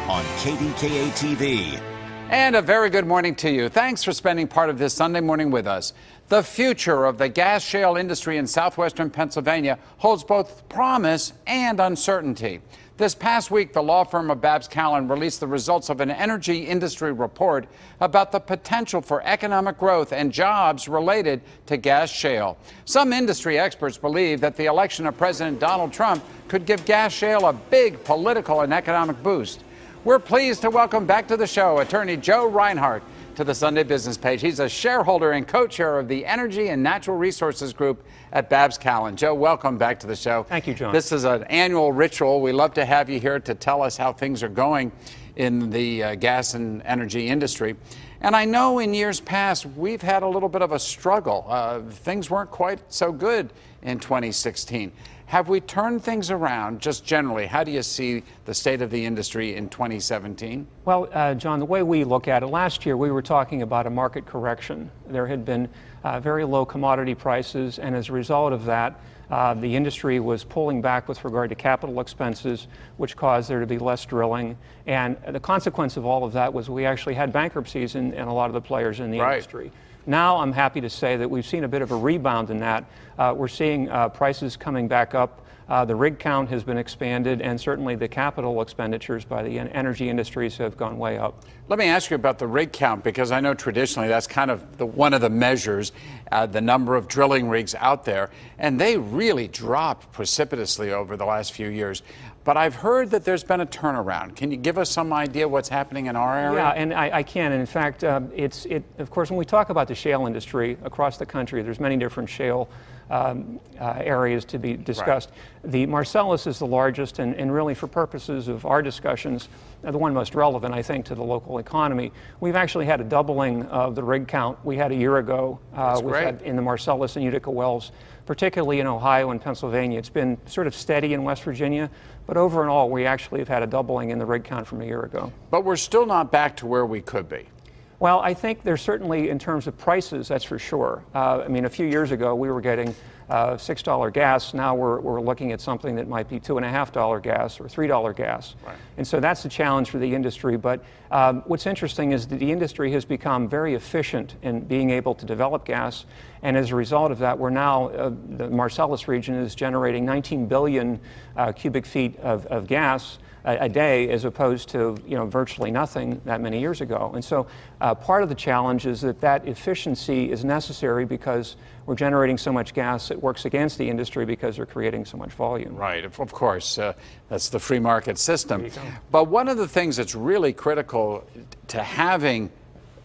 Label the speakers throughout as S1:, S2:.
S1: on KDKA-TV.
S2: And a very good morning to you. Thanks for spending part of this Sunday morning with us. The future of the gas shale industry in southwestern Pennsylvania holds both promise and uncertainty. This past week, the law firm of Babst Calland released the results of an energy industry report about the potential for economic growth and jobs related to gas shale. Some industry experts believe that the election of President Donald Trump could give gas shale a big political and economic boost. We're pleased to welcome back to the show attorney Joe Reinhardt to the Sunday Business Page. He's a shareholder and co-chair of the Energy and Natural Resources Group at Babst Calland. Joe, welcome back to the show.
S3: Thank you, John.
S2: This is an annual ritual. We love to have you here to tell us how things are going in the gas and energy industry. And I know in years past we've had a little bit of a struggle. Things weren't quite so good in 2016. Have we turned things around? Just generally, how do you see the state of the industry in 2017?
S3: Well, John, the way we look at it, last year we were talking about a market correction. There had been very low commodity prices, and as a result of that, the industry was pulling back with regard to capital expenses, which caused there to be less drilling. And the consequence of all of that was we actually had bankruptcies in a lot of the players in the industry. Now I'm happy to say that we've seen a bit of a rebound in that. We're seeing prices coming back up. The rig count has been expanded, and certainly the capital expenditures by the energy industries have gone way up.
S2: Let me ask you about the rig count, because I know traditionally that's kind of one of the measures, the number of drilling rigs out there, and they really dropped precipitously over the last few years. But I've heard that there's been a turnaround. Can you give us some idea what's happening in our area?
S3: Yeah, and I can. And in fact, of course, when we talk about the shale industry across the country, there's many different shale areas to be discussed. Right. The Marcellus is the largest, and really for purposes of our discussions, the one most relevant, I think, to the local economy. We've actually had a doubling of the rig count we had a year ago in the Marcellus and Utica wells, particularly in Ohio and Pennsylvania. It's been sort of steady in West Virginia, but overall, we actually have had a doubling in the rig count from a year ago.
S2: But we're still not back to where we could be.
S3: Well, I think there's certainly, in terms of prices, that's for sure. I mean, a few years ago, we were getting $6 gas. Now we're looking at something that might be $2.50 gas or $3 gas. Right. And so that's the challenge for the industry. But what's interesting is that the industry has become very efficient in being able to develop gas. And as a result of that, we're now, the Marcellus region is generating 19 billion cubic feet of gas a day, as opposed to virtually nothing that many years ago. And so part of the challenge is that efficiency is necessary because we're generating so much gas that works against the industry because they're creating so much volume.
S2: Right, of course, that's the free market system. But one of the things that's really critical to having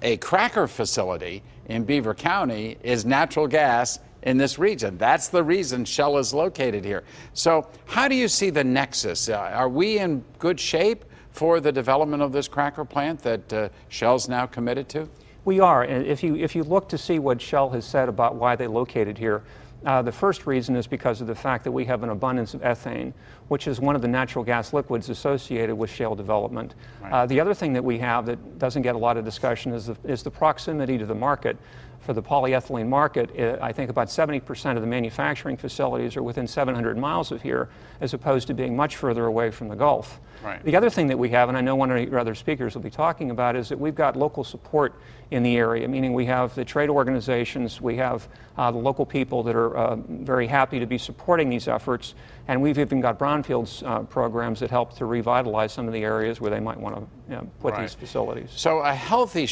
S2: a cracker facility in Beaver County is natural gas in this region. That's the reason Shell is located here. So how do you see the Nexus? Are we in good shape for the development of this cracker plant that Shell's now committed to?
S3: We are. And if you look to see what Shell has said about why they located here, the first reason is because of the fact that we have an abundance of ethane, which is one of the natural gas liquids associated with shale development. Right. The other thing that we have that doesn't get a lot of discussion is the proximity to the market. For the polyethylene market, I think about 70% of the manufacturing facilities are within 700 miles of here, as opposed to being much further away from the Gulf. Right. The other thing that we have, and I know one of your other speakers will be talking about, is that we've got local support in the area, meaning we have the trade organizations, we have the local people that are very happy to be supporting these efforts, and we've even got brownfields programs that help to revitalize some of the areas where they might want to put these facilities.
S2: So a healthy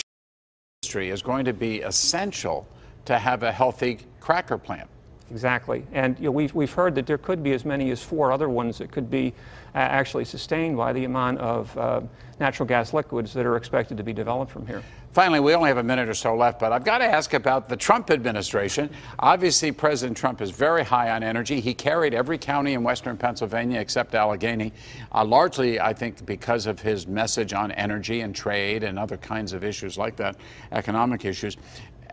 S2: industry is going to be essential to have a healthy cracker plant.
S3: Exactly. And we've heard that there could be as many as 4 other ones that could be actually sustained by the amount of natural gas liquids that are expected to be developed from here.
S2: Finally, we only have a minute or so left, but I've got to ask about the Trump administration. Obviously, President Trump is very high on energy. He carried every county in western Pennsylvania except Allegheny, largely, I think, because of his message on energy and trade and other kinds of issues like that, economic issues.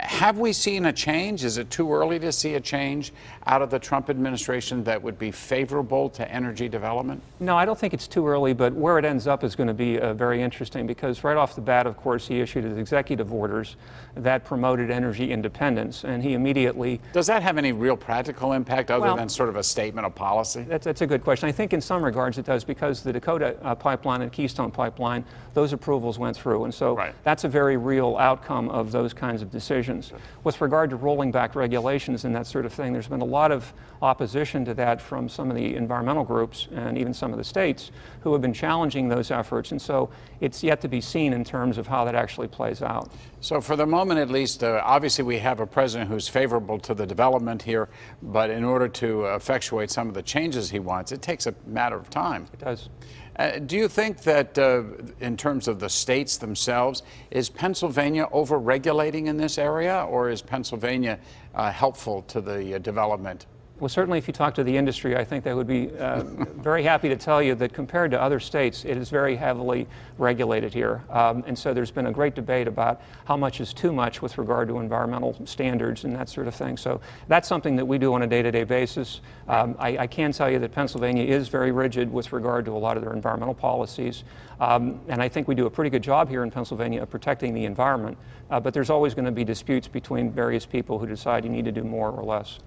S2: Have we seen a change? Is it too early to see a change out of the Trump administration that would be favorable to energy development?
S3: No, I don't think it's too early, but where it ends up is going to be very interesting, because right off the bat, of course, he issued his executive orders that promoted energy independence, and he immediately...
S2: Does that have any real practical impact other than sort of a statement of policy?
S3: That's a good question. I think in some regards it does, because the Dakota pipeline and Keystone pipeline, those approvals went through, and so that's a very real outcome of those kinds of decisions. With regard to rolling back regulations and that sort of thing, there's been a lot of opposition to that from some of the environmental groups and even some of the states who have been challenging those efforts, and so it's yet to be seen in terms of how that actually plays out.
S2: So for the moment at least, obviously we have a president who's favorable to the development here, but in order to effectuate some of the changes he wants, it takes a matter of time.
S3: It does.
S2: Do you think that in terms of the states themselves, is Pennsylvania over-regulating in this area, or is Pennsylvania helpful to the development?
S3: Well, certainly if you talk to the industry, I think they would be very happy to tell you that compared to other states, it is very heavily regulated here. And so there's been a great debate about how much is too much with regard to environmental standards and that sort of thing. So that's something that we do on a day-to-day basis. I can tell you that Pennsylvania is very rigid with regard to a lot of their environmental policies. And I think we do a pretty good job here in Pennsylvania of protecting the environment. But there's always going to be disputes between various people who decide you need to do more or less.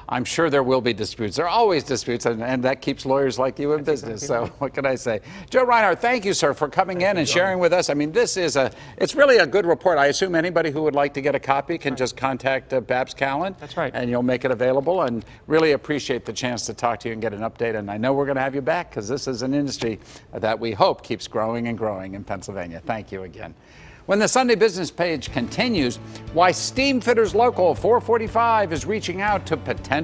S2: I'm sure there will be disputes. There are always disputes, and that keeps lawyers like you in business. So what can I say? Joe Reinhardt, thank you, sir, for coming in and sharing with us. I mean, it's really a good report. I assume anybody who would like to get a copy can just contact Babst Calland.
S3: That's right.
S2: And you'll make it available, and really appreciate the chance to talk to you and get an update. And I know we're going to have you back, because this is an industry that we hope keeps growing and growing in Pennsylvania. Thank you again. When the Sunday Business page continues, why Steam Fitters Local 445 is reaching out to potential